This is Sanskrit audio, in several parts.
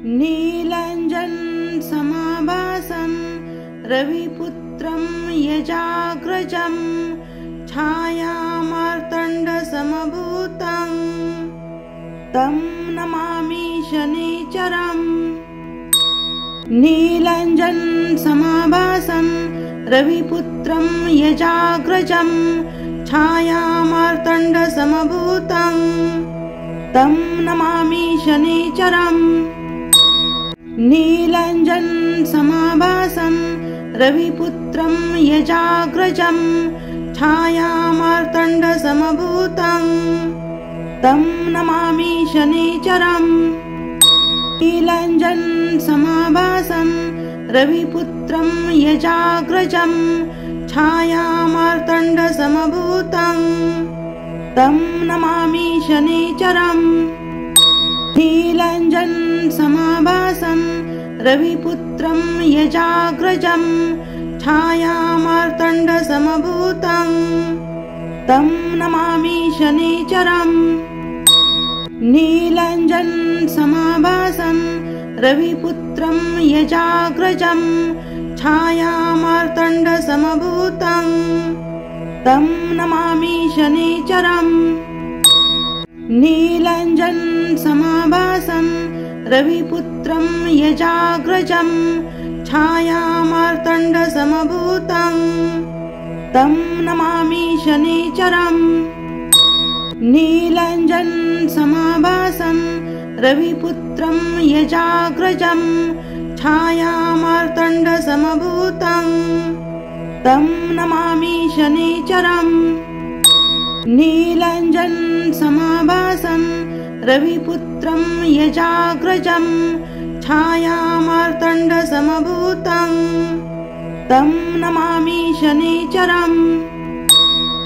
नीलाञ्जन समाभासं रविपुत्रं यजाग्रजं छायामार्तण्डसमभूतं तं नमामि शनिचरम्। नीलाञ्जन समाभासं रविपुत्रं यजाग्रजं छायामार्तण्डसमभूतं तं नमामि शनिचरम्। नीलाञ्जन समाभासं रविपुत्रं यजाग्रजं छायामार्तण्डसमभूतं तं नमामि शनिचरम्। नीलाञ्जन समाभासं रविपुत्रं यजाग्रजं छायामार्तण्डसमभूतं तं नमामि शनिचरम्। नीलाञ्जन समाभासं रविपुत्रं यजाग्रजं छायामार्तण्डसमभूतं तं नमामि शनिचरम्। नीलाञ्जन समाभासं रविपुत्रं यजाग्रजं छायामार्तण्डसमभूतं तं नमामि शनिचरम्। नीलाञ्जन समाभासं रविपुत्रं यजाग्रजं छायामार्तण्डसमभूतं तं नमामि शनिचरम्। नीलाञ्जन समाभासं रविपुत्रं यजाग्रजं छायामार्तण्डसमभूतं तं नमामि शनिचरम्। नीलाञ्जन समाभासं रविपुत्रं यजाग्रजं छायामार्तण्डसमभूतं तं नमामि शनिचरम्।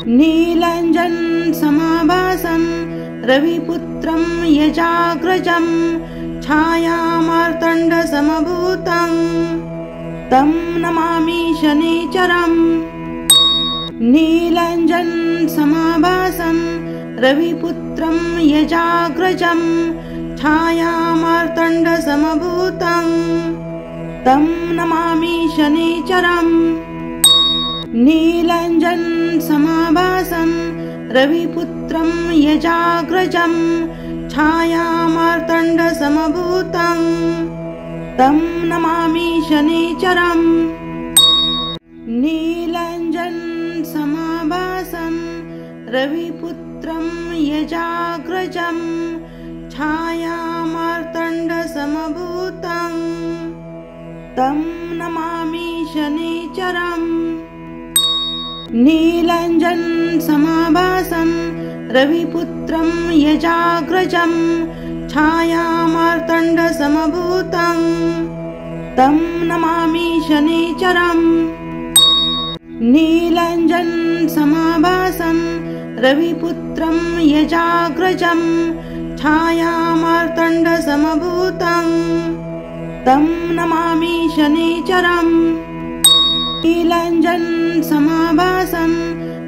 नीलाञ्जन समाभासं रविपुत्रं यजाग्रजं छायामार्तण्डसमभूतं तं नमामि शनिचरम्। नीलाञ्जन समाभासं रविपुत्रं यजाग्रजं छायामार्तण्डसमभूतं तं नमामि शनिचरम्। नीलाञ्जन समाभासं रविपुत्रं यजाग्रजं छायामार्तण्डसमभूतं तं नमामि शनिचरम्। नीलाञ्जन समाभासं रविपुत्रं यजाग्रजं छायामार्तण्डसमभूतं तं नमामि शनिचरम्। नीलाञ्जन समाभासं रविपुत्रं यजाग्रजं छायामार्तण्डसमभूतं तं नमामि शनिचरम्। नीलाञ्जन समाभासं रविपुत्रं यजाग्रजं छायामार्तण्डसमभूतं तं नमामि शनिचरम्। नीलाञ्जन समाभासं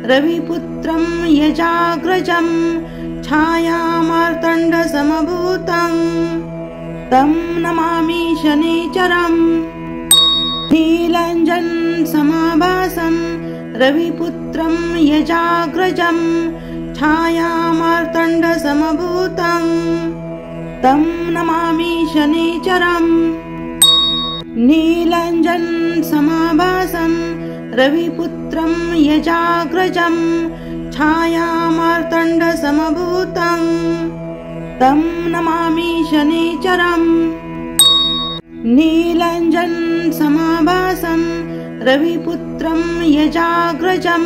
रविपुत्रं यजाग्रजं छायामार्तण्डसमभूतं तं नमामि शनिचरम्। नीलाञ्जन समाभासं रविपुत्रं यजाग्रजं छायामार्तण्डसमभूतं तं नमामि शनिचरम्। नीलाञ्जन समाभासं रविपुत्रं यजाग्रजं छायामार्तण्डसमभूतं तं नमामि शनिचरम्। नीलाञ्जन समाभासं रविपुत्रं यजाग्रजं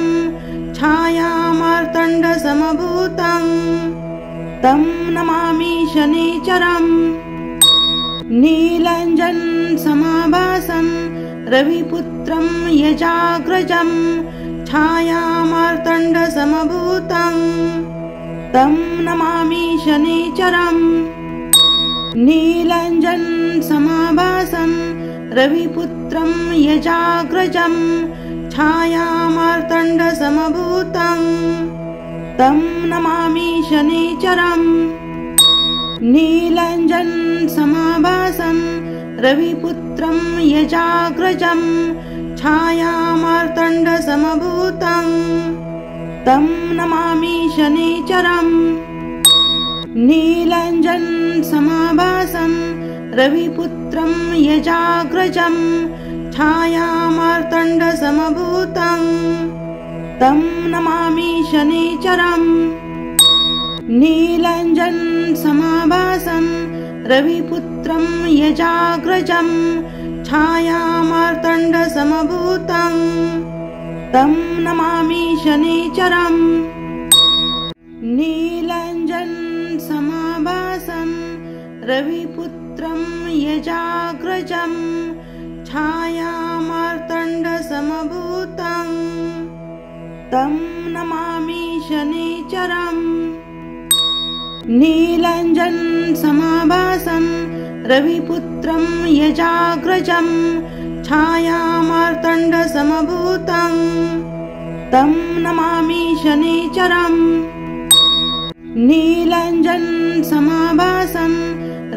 छायामार्तण्डसमभूतं तं नमामि शनिचरम्। नीलाञ्जन समाभासं रविपुत्रं यजाग्रजं छायामार्तण्डसमभूतं तं नमामि शनिचरम्। नीलाञ्जन समाभासं रविपुत्रं यजाग्रजं छायामार्तण्डसमभूतं तं नमामि शनिचरम्। नीलाञ्जन समाभासं रविपुत्रं यजाग्रजं छायामार्तण्डसमभूतं तं नमामि शनिचरम् नीलाञ्जनसमाभासं रविपुत्रं यजाग्रजं छायामार्तण्डसमभूतं तं नमामि शनिचरम् नीलाञ्जनसमाभासं रविपुत्रं यजाग्रजं छायामार्तण्डसमभूतं तं नमामि शनिचरम् नीलाञ्जनसमाभासं रविपुत्रं यजाग्रजं छायामार्तण्डसमभूतं तं नमामि शनिचरम् नीलाञ्जनसमाभासं रविपुत्रं यजाग्रजं छायामार्तण्डसमभूतं तं नमामि शनिचरम् नीलाञ्जनसमाभासं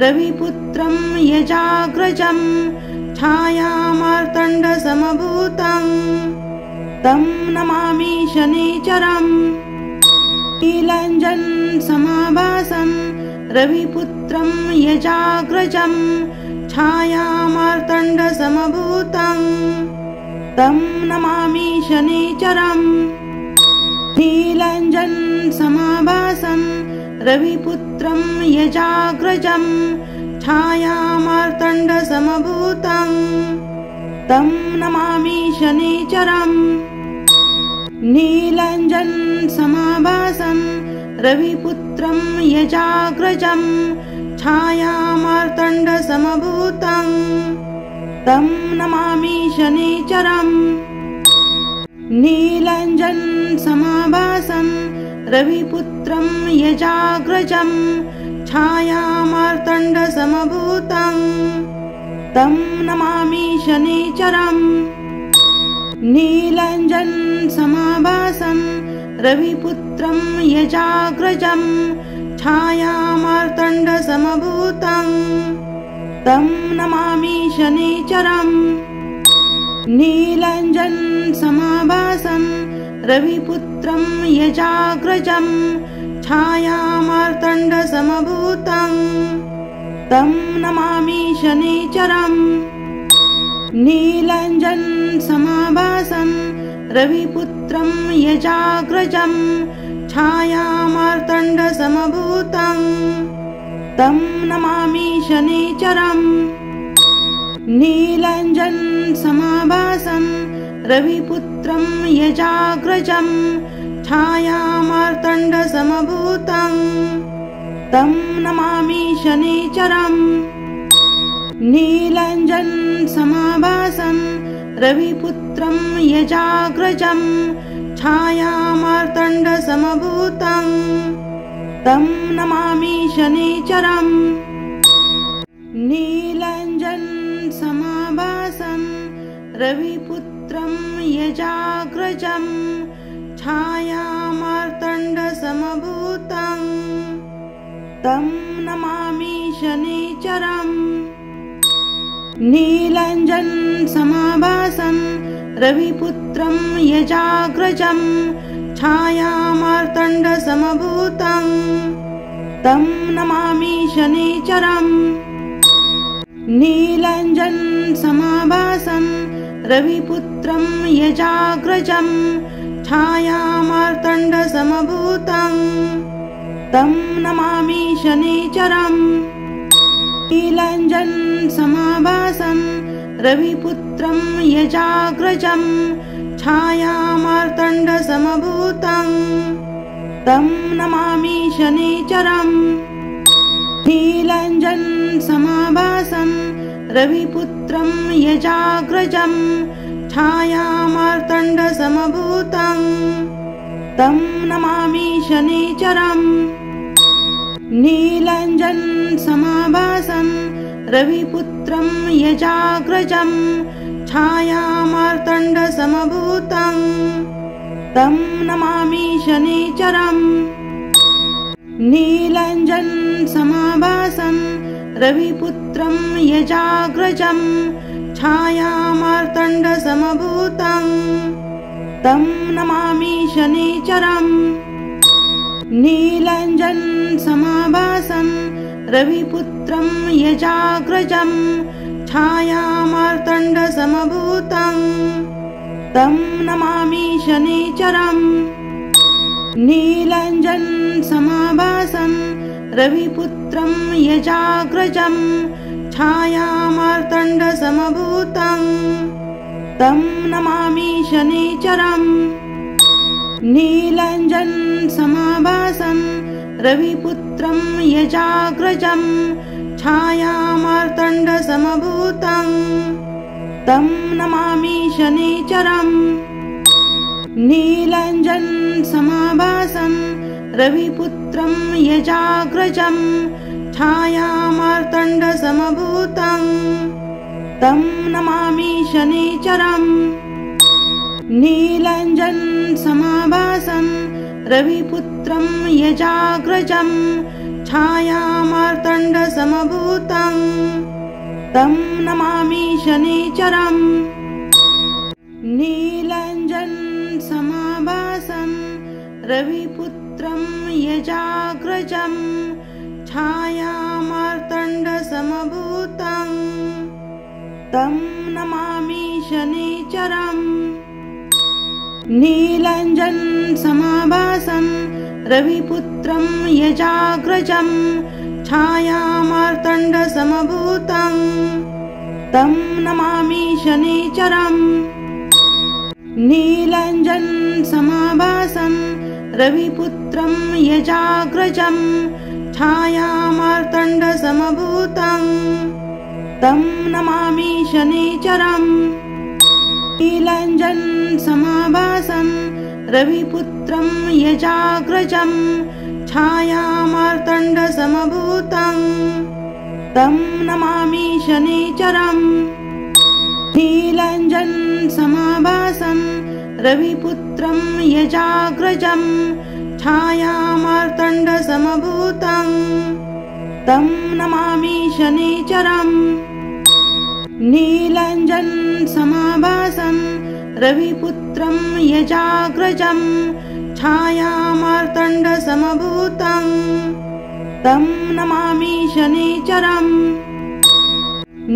रविपुत्रं यजाग्रजं छायामार्तण्डसमभूतं तं नमामि शनिचरम् नीलाञ्जनसमाभासं रविपुत्रं यजाग्रजं छायामार्तण्डसमभूतं तं नमामि शनिचरम् नीलाञ्जनसमाभासं रविपुत्रं यजाग्रजं छायामार्तण्डसमभूतं तं नमामि शनिचरम् नीलाञ्जनसमाभासं रविपुत्रं यजाग्रजं छायामार्तण्डसमभूतं तं नमामि शनिचरम् नीलाञ्जनसमाभासं रविपुत्रं यजाग्रजं छायामार्तण्डसमभूतं तं नमामि शनिचरम् नीलाञ्जनसमाभासं रविपुत्रं यजाग्रजं छायामार्तण्डसमभूतं तं नमामि शनिचरम् नीलाञ्जनसमाभासं रविपुत्रं यजाग्रजं छायामार्तण्डसमभूतं तं नमामि शनिचरम् नीलाञ्जनसमाभासं रविपुत्रं यजाग्रजं छायामार्तण्डसमभूतं तं नमामि शनिचरम् नीलाञ्जनसमाभासं रविपुत्रं यजाग्रजं छायामार्तण्डसमभूतं तं नमामि शनिचरम् नीलाञ्जनसमाभासं रविपुत्रं यजाग्रजं छायामार्तण्डसमभूतं तं नमामि शनिचरम् नीलाञ्जनसमाभासं रविपुत्रं यजाग्रजं छायामार्तण्डसमभूतं तं नमामि शनिचरम् नीलाञ्जनसमाभासं रविपुत्रं यजाग्रजं छायामार्तण्डसमभूतं तं नमामि शनिचरम् नीलाञ्जनसमाभासं रविपुत्रं यजाग्रजं छायामार्तण्डसमभूतं तं नमामि शनिचरम् नीलाञ्जनसमाभासं रविपुत्रं यजाग्रजं छायामार्तण्डसमभूतं तं नमामि शनिचरम् नीलाञ्जनसमाभासं रविपुत्रं यजाग्रजं छायामार्तण्डसमभूतं तं नमामि शनिचरम् नीलाञ्जनसमाभासं रविपुत्रं यजाग्रजं छायामार्तण्डसमभूतं तं नमामि शनिचरम् नीलाञ्जनसमाभासं रविपुत्रं यजाग्रजं छायामार्तण्डसमभूतं तं नमामि शनिचरम् नीलाञ्जनसमाभासं रविपुत्रं यजाग्रजं छायामार्तण्डसमभूतं तं नमामि शनिचरम् नीलाञ्जनसमाभासं रविपुत्रं यजाग्रजं छायामार्तण्डसमभूतं तं नमामि शनिचरम् नीलाञ्जनसमाभासं रविपुत्रं यजाग्रजं छायामार्तण्डसमभूतं तं नमामि शनिचरम् नीलाञ्जनसमाभासं रविपुत्रं यजाग्रजं छायामार्तण्डसमभूतं तं नमामि शनिचरम् नीलाञ्जनसमाभासं रविपुत्रं यजाग्रजं छायामार्तण्डसमभूतं तं नमामि शनिचरम् नीलाञ्जनसमाभासं रविपुत्रं यजाग्रजं छायामार्तण्डसमभूतं तं नमामि शनिचरम् नीलाञ्जनसमाभासं रविपुत्रं यजाग्रजं छायामार्तण्डसमभूतं तं नमामि शनिचरम् नीलाञ्जनसमाभासं रविपुत्रं यजाग्रजं छायामार्तण्डसमभूतं तं नमामि शनिचरम् नीलाञ्जनसमाभासं रविपुत्रं यजाग्रजं छायामार्तण्डसमभूतं तं नमामि शनिचरम् नीलाञ्जनसमाभासं रविपुत्रं यजाग्रजं छायामार्तण्डसमभूतं तं नमामि शनिचरम् नीलाञ्जनसमाभासं रविपुत्रं यजाग्रजं छायामार्तण्डसमभूतं तं नमामि शनिचरम्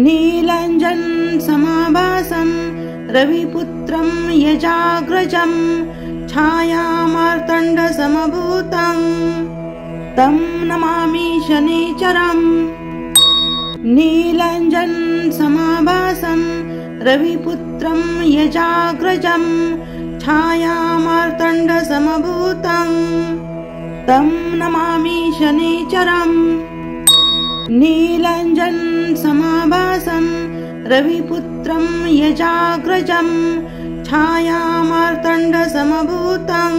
नीलाञ्जनसमाभासं रविपुत्रं यजाग्रजं छायामार्तण्डसमभूतं तं नमामि शनिचरम् नीलाञ्जनसमाभासं रविपुत्रं यजाग्रजं छायामार्तण्डसमभूतं तं नमामि शनिचरम् नीलाञ्जनसमाभासं रविपुत्रं यजाग्रजं छायामार्तण्डसमभूतं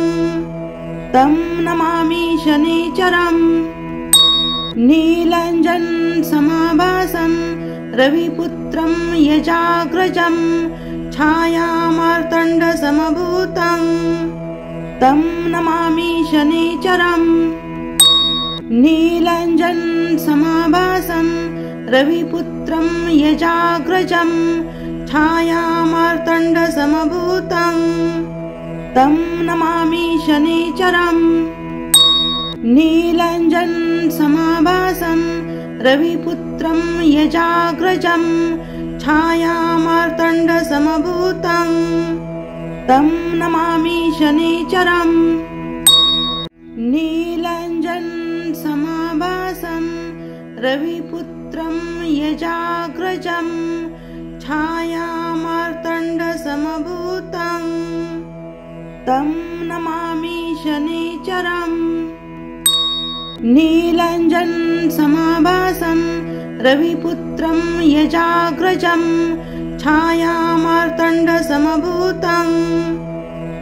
तं नमामि शनिचरम् नीलाञ्जनसमाभासं रविपुत्रं यजाग्रजं छायामार्तण्डसमभूतं तं नमामि शनिचरम् नीलाञ्जनसमाभासं रविपुत्रं यजाग्रजं छायामार्तण्डसमभूतं तं नमामि शनिचरम् नीलाञ्जनसमाभासं रविपुत्रं यजाग्रजं छायामार्तण्डसमभूतं तं नमामि शनिचरम् नीलाञ्जनसमाभासं रविपुत्रं यजाग्रजं छायामार्तण्डसमभूतं तं नमामि शनिचरम् नीलाञ्जनसमाभासं रविपुत्रं यजाग्रजं छायामार्तण्डसमभूतं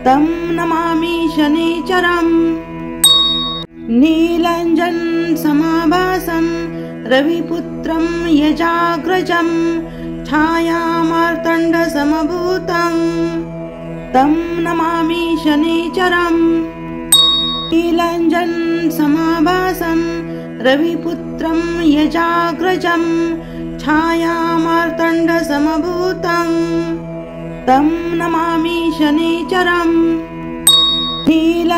तं नमामि शनिचरम् नीलाञ्जनसमाभासं रविपुत्रं यजाग्रजं छायामार्तण्डसमभूतं तं नमामि शनिचरम् नीलाञ्जनसमाभासं रविपुत्रं यजाग्रजं छायामार्तण्डसमभूतं तं नमामि शनिचरम् नीलाञ्जनसमाभासं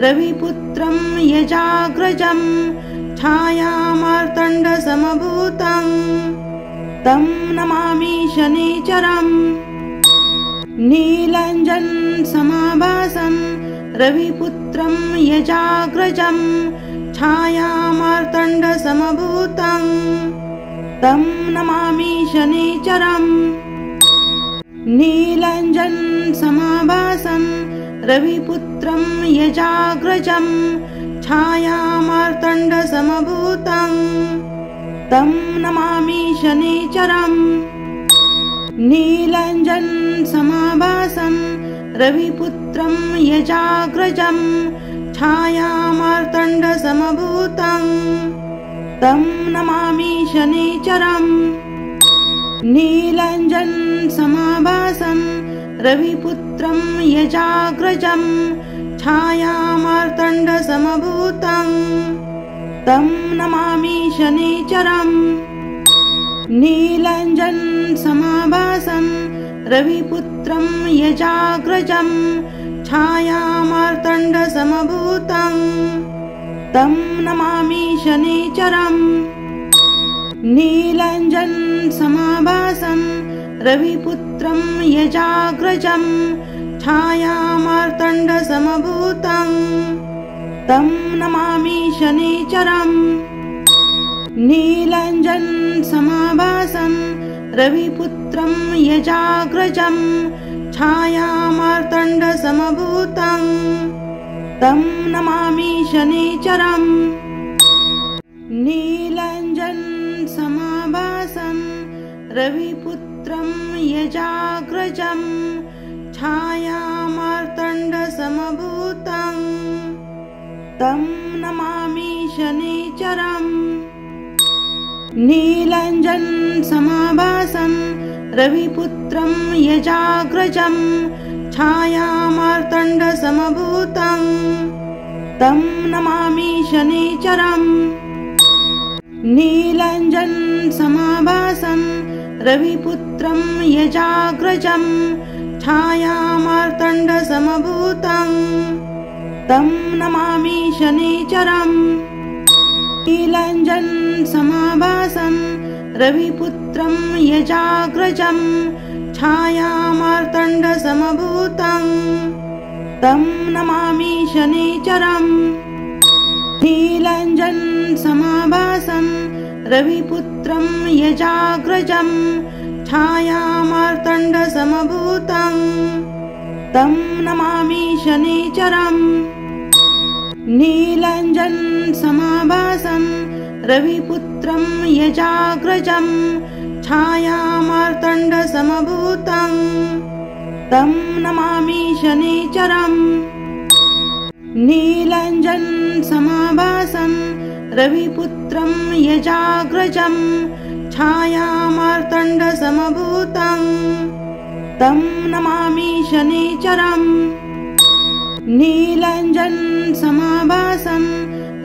रविपुत्रं यजाग्रजं छायामार्तण्डसमभूतं तं नमामि शनिचरम् नीलाञ्जनसमाभासं रविपुत्रं यजाग्रजं छायामार्तण्डसमभूतं तं नमामि शनिचरम् नीलाञ्जनसमाभासं रविपुत्रं यजाग्रजं छायामार्तण्डसमभूतं तं नमामि शनिचरम् नीलाञ्जनसमाभासं रविपुत्रं यजाग्रजं छायामार्तण्डसमभूतं तं नमामि शनिचरम् नीलाञ्जनसमाभासं रविपुत्रं यजाग्रजं छायामार्तण्डसमभूतं तं नमामि शनिचरम् नीलाञ्जनसमाभासं रविपुत्रं यजाग्रजं छायामार्तण्डसमभूतं तं नमामि शनिचरम् नीलाञ्जनसमाभासं रविपुत्रं यजाग्रजं छायामार्तण्डसमभूतं तं नमामि शनिचरम् नीलाञ्जनसमाभासं रविपुत्रं यजाग्रजं छायामार्तण्डसमभूतं तं नमामि शनिचरम् नीलाञ्जनसमाभासं रविपुत्रं यजाग्रजं छायामार्तण्डसमभूतं तं नमामि शनिचरम् नीलाञ्जनसमाभासं रविपुत्रं यजाग्रजं छायामार्तण्डसमभूतं तं नमामि शनिचरम् नीलाञ्जनसमाभासं रविपुत्रं यजाग्रजं छायामार्तण्डसमभूतं तं नमामि शनिचरम् नीलाञ्जनसमाभासं रविपुत्रं यजाग्रजं छायामार्तण्डसमभूतं तं नमामि शनिचरम् नीलाञ्जनसमाभासं रविपुत्रं यजाग्रजं छायामार्तण्डसमभूतं तं नमामि शनिचरम् नीलाञ्जनसमाभासं रविपुत्रं यजाग्रजं छायामार्तण्डसमभूतं तं नमामि शनिचरम् नीलाञ्जनसमाभासं रविपुत्रं यजाग्रजं छायामार्तण्डसमभूतं तं नमामि शनिचरम् नीलाञ्जनसमाभासं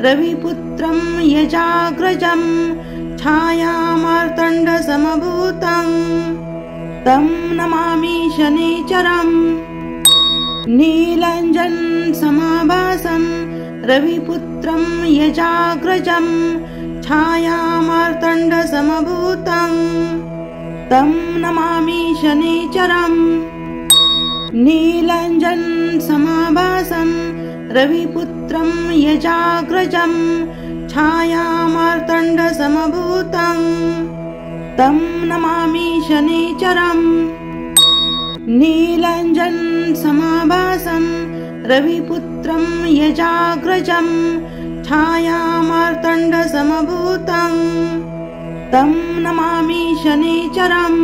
रविपुत्रं यजाग्रजं छायामार्तण्डसमभूतं तं नमामि शनिचरम् नीलाञ्जनसमाभासं रविपुत्रं यजाग्रजं छायामार्तण्डसमभूतं तं नमामि शनिचरम् नीलाञ्जनसमाभासं रविपुत्रं यजाग्रजं छायामार्तण्डसमभूतं तं नमामि शनिचरम् नीलाञ्जनसमाभासं रविपुत्रं यजाग्रजं छायामार्तण्डसमभूतं तं नमामि शनिचरम्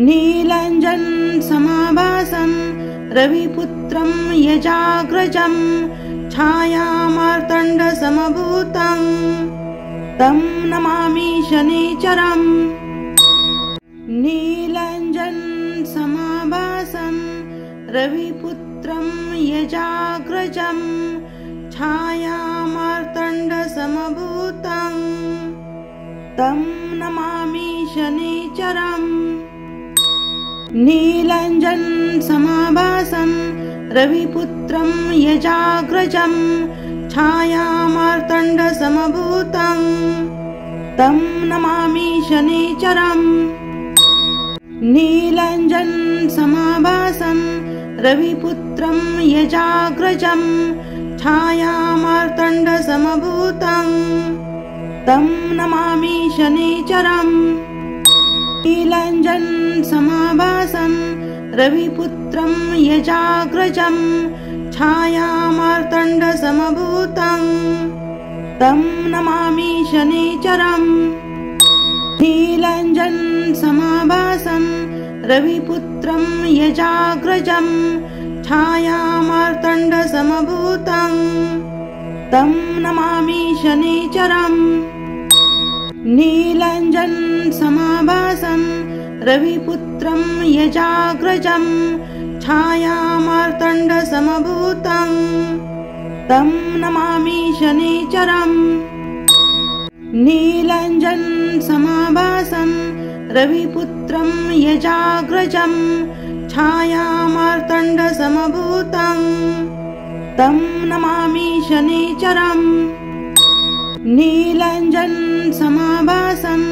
नीलाञ्जनसमाभासं रविपुत्रं यजाग्रजं छायामार्तण्डसमभूतं तं नमामि शनिचरम् नीलाञ्जनसमाभासं रविपुत्रं यजाग्रजं छायामार्तण्डसमभूतं तं नमामि शनिचरम्। नीलाञ्जनसमाभासं रविपुत्रं यजाग्रजं छायामार्तण्डसमभूतं तं नमामि शनिचरम्। नीलाञ्जनसमाभासं रविपुत्रं यजाग्रजं छायामार्तण्डसमभूतं तं नमामि शनिचरम्। नीलाञ्जनसमाभासं रविपुत्रं यजाग्रजं छायामार्तण्डसमभूतं तं नमामि शनिचरम्। नीलाञ्जनसमाभासं रविपुत्रं यजाग्रजं छायामार्तण्डसमभूतं तं नमामि शनिचरम्। नीलाञ्जनसमाभासं रविपुत्रं यजाग्रजं छायामार्तण्डसमभूतं तं नमामि शनिचरम्। नीलाञ्जनसमाभासं रविपुत्रं यजाग्रजं छायामार्तण्डसमभूतं तं नमामि शनिचरम्। नीलाञ्जनसमाभासं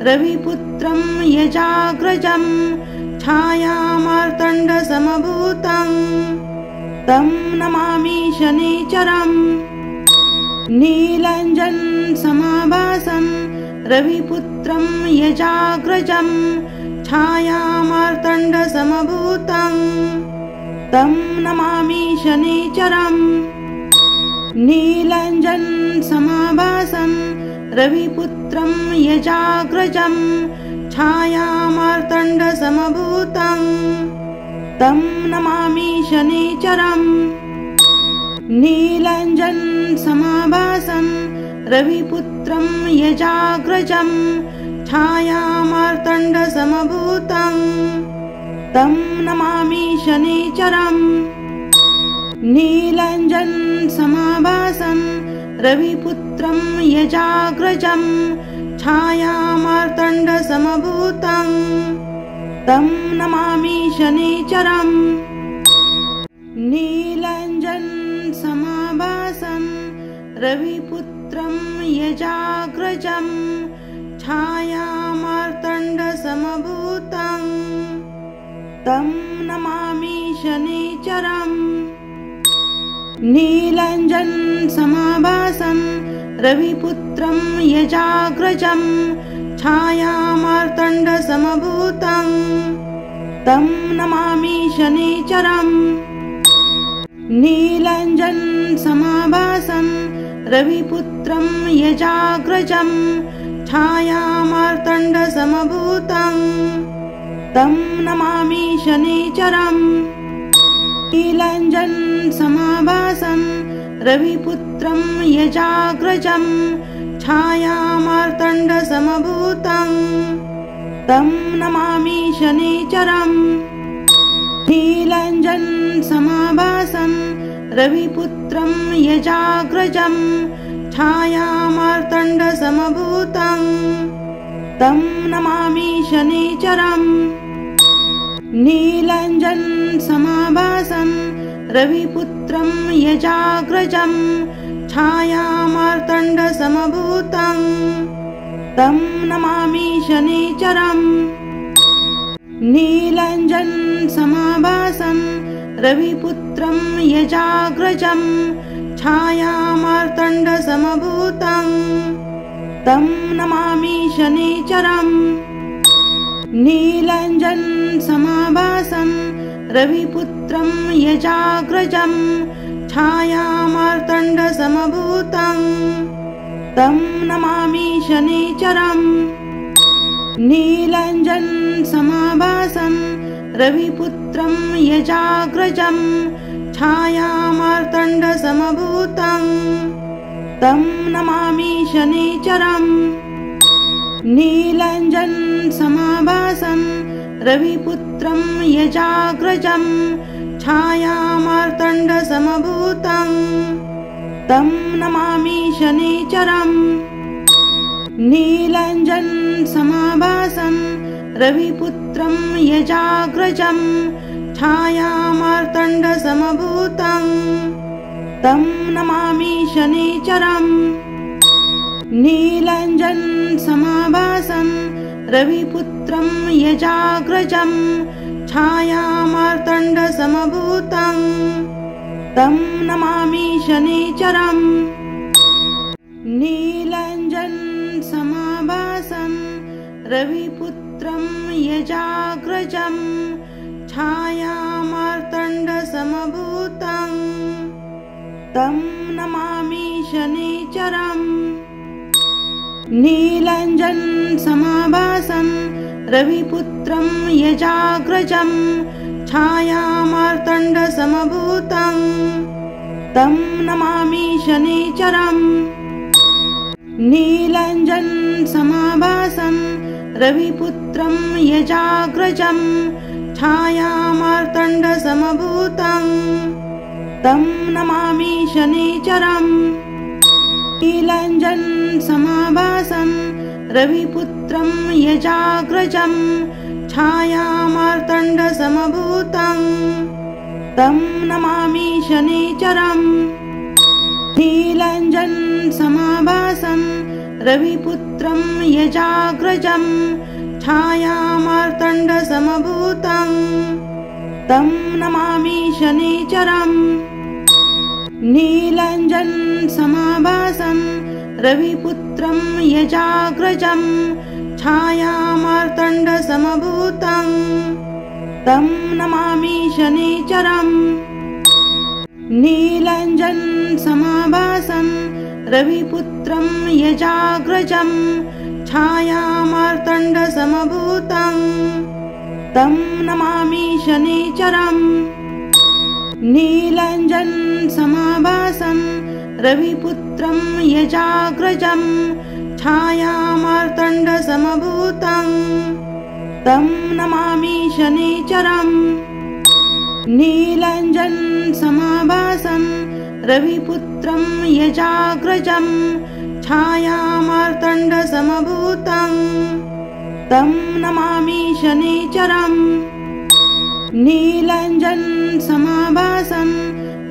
रविपुत्रं यजाग्रजं छायामार्तण्डसमभूतं तं नमामि शनिचरम्। नीलाञ्जनसमाभासं रविपुत्रं यजाग्रजं छायामार्तण्डसमभूतं तं नमामि शनिचरम्। नीलाञ्जनसमाभासं रविपुत्रं यजाग्रजं छायामार्तण्डसमभूतं तं नमामि शनिचरम्। नीलाञ्जनसमाभासं रविपुत्रं यजाग्रजं छायामार्तण्डसमभूतं तं नमामि शनिचरम्। नीलाञ्जनसमाभासं रविपुत्रं यजाग्रजं छायामार्तण्डसमभूतं तं नमामि शनिचरम्। नीलाञ्जनसमाभासं रविपुत्रं यजाग्रजं छायामार्तण्डसमभूतं तं नमामि शनिचरम्। नीलाञ्जनसमाभासं रविपुत्रं यजाग्रजं छायामार्तण्डसमभूतं तं नमामि शनिचरम्। नीलाञ्जनसमाभासं रविपुत्रं यजाग्रजं छायामार्तण्डसमभूतं तं नमामि शनिचरम्। नीलाञ्जनसमाभासं रविपुत्रं यजाग्रजं छायामार्तण्डसमभूतं तं नमामि शनिचरम्। नीलाञ्जनसमाभासं रविपुत्रं यजाग्रजं छायामार्तण्डसमभूतं तं नमामि शनिचरम्। नीलाञ्जनसमाभासं रविपुत्रं यजाग्रजं छायामार्तण्डसमभूतं तं नमामि शनिचरम्। नीलाञ्जनसमाभासं रविपुत्रं यजाग्रजं छायामार्तण्डसमभूतं तं नमामि शनिचरम्। नीलाञ्जनसमाभासं रविपुत्रं यजाग्रजं छायामार्तण्डसमभूतं तं नमामि शनिचरम्। नीलाञ्जनसमाभासं रविपुत्रं यजाग्रजं छायामार्तण्डसमभूतं तं नमामि शनिचरम्। नीलाञ्जनसमाभासं रविपुत्रं यजाग्रजं छायामार्तण्डसमभूतं तं नमामि शनिचरम्। नीलाञ्जनसमाभासं रविपुत्रं यजाग्रजं छायामार्तण्डसमभूतं तं नमामि शनिचरम्। नीलाञ्जनसमाभासं रविपुत्रं यजाग्रजं छायामार्तण्डसमभूतं तं नमामि शनिचरम्। नीलाञ्जनसमाभासं रविपुत्रं यजाग्रजं छायामार्तण्डसमभूतं तं नमामि शनिचरम्। नीलाञ्जनसमाभासं रविपुत्रं यजाग्रजं छायामार्तण्डसमभूतं तं नमामि शनिचरम्। नीलाञ्जनसमाभासं रविपुत्रं यजाग्रजं छायामार्तण्डसमभूतं तं नमामि शनिचरम्। नीलाञ्जनसमाभासं रविपुत्रं यजाग्रजं छायामार्तण्डसमभूतं तं नमामि शनिचरम्। नीलाञ्जनसमाभासं रविपुत्रं यजाग्रजं छायामार्तण्डसमभूतं तं नमामि शनिचरम्। नीलाञ्जनसमाभासं रविपुत्रं यजाग्रजं छायामार्तण्डसमभूतं तं नमामि शनिचरम्। नीलाञ्जनसमाभासं रविपुत्रं यजाग्रजं छायामार्तण्डसमभूतं तं नमामि शनिचरम्। नीलाञ्जनसमाभासं रविपुत्रं यजाग्रजं छायामार्तण्डसमभूतं तं नमामि शनिचरम्। नीलाञ्जनसमाभासं रविपुत्रं यजाग्रजं छायामार्तण्डसमभूतं तं नमामि शनिचरम्। नीलाञ्जनसमाभासं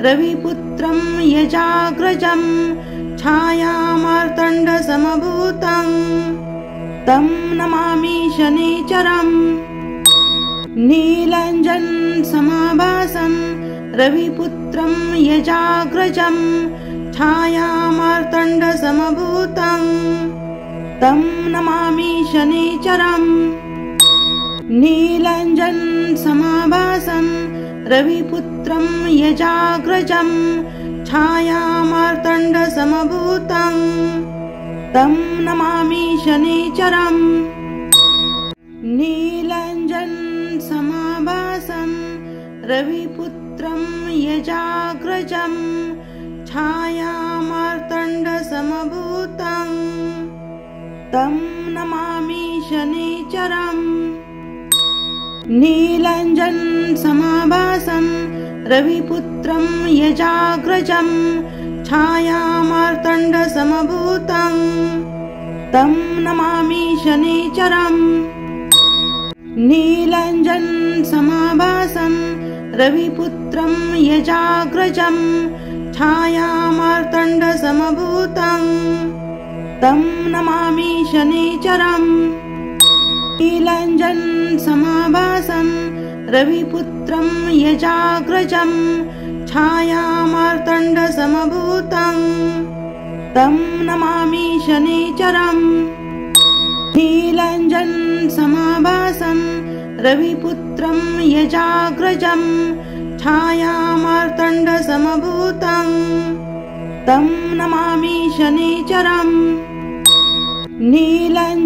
रविपुत्रं यजाग्रजं छायामार्तण्डसमभूतं तं नमामि शनिचरम्। नीलाञ्जनसमाभासं रविपुत्रं यजाग्रजं छायामार्तण्डसमभूतं तं नमामि शनिचरम्। नीलाञ्जनसमाभासं रविपुत्रं यजाग्रजं छायामार्तण्डसमभूतं तं नमामि शनिचरम्। नीलाञ्जनसमाभासं रविपुत्रं यजाग्रजं छायामार्तण्डसमभूतं तं नमामि शनिचरम्। नीलाञ्जनसमाभासं रविपुत्रं यजाग्रजं छायामार्तण्डसमभूतं तं नमामि शनिचरम्। नीलाञ्जनसमाभासं रविपुत्रं यजाग्रजं छायामार्तण्डसमभूतं तं नमामि शनिचरम्। नीलाञ्जनसमाभासं रविपुत्रं यजाग्रजं छायामार्तण्डसमभूतं तं नमामि शनिचरम्। नीलाञ्जनसमाभासं रविपुत्रं यजाग्रजं छायामार्तण्डसमभूतं तं नमामि शनिचरम्। नीलाञ्जनसमाभासं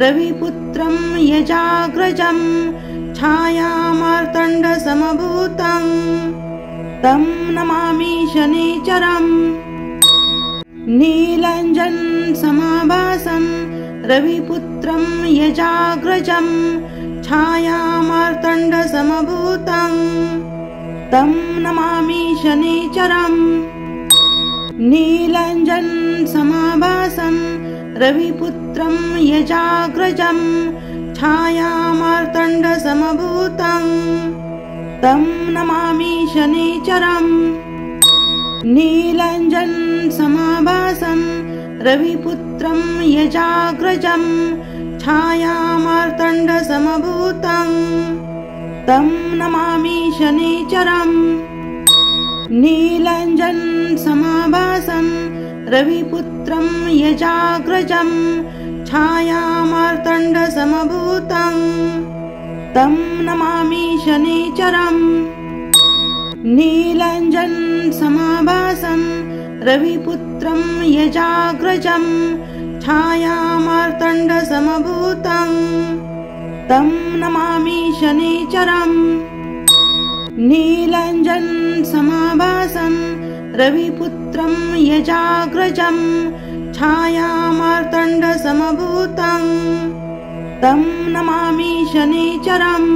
रविपुत्रं यजाग्रजं छायामार्तण्डसमभूतं तं नमामि शनिचरम्। नीलाञ्जनसमाभासं रविपुत्रं यजाग्रजं छायामार्तण्डसमभूतं तं नमामि शनिचरम् नीलाञ्जनसमाभासं रविपुत्रं यजाग्रजं छायामार्तण्डसमभूतं तं नमामि शनिचरम् नीलाञ्जनसमाभासं रविपुत्रं यजाग्रजं छायामार्तण्डसमभूतं तं नमामि शनिचरम् नीलाञ्जनसमाभासं रविपुत्रं यजाग्रजं छायामार्तण्डसमभूतं तं नमामि शनिचरम् नीलाञ्जनसमाभासं रविपुत्रं यजाग्रजं छायामार्तण्डसमभूतं तं नमामि शनिचरम् नीलाञ्जनसमाभासं रविपुत्रं यजाग्रजं छायामार्तण्डसमभूतं तं नमामि शनिचरम्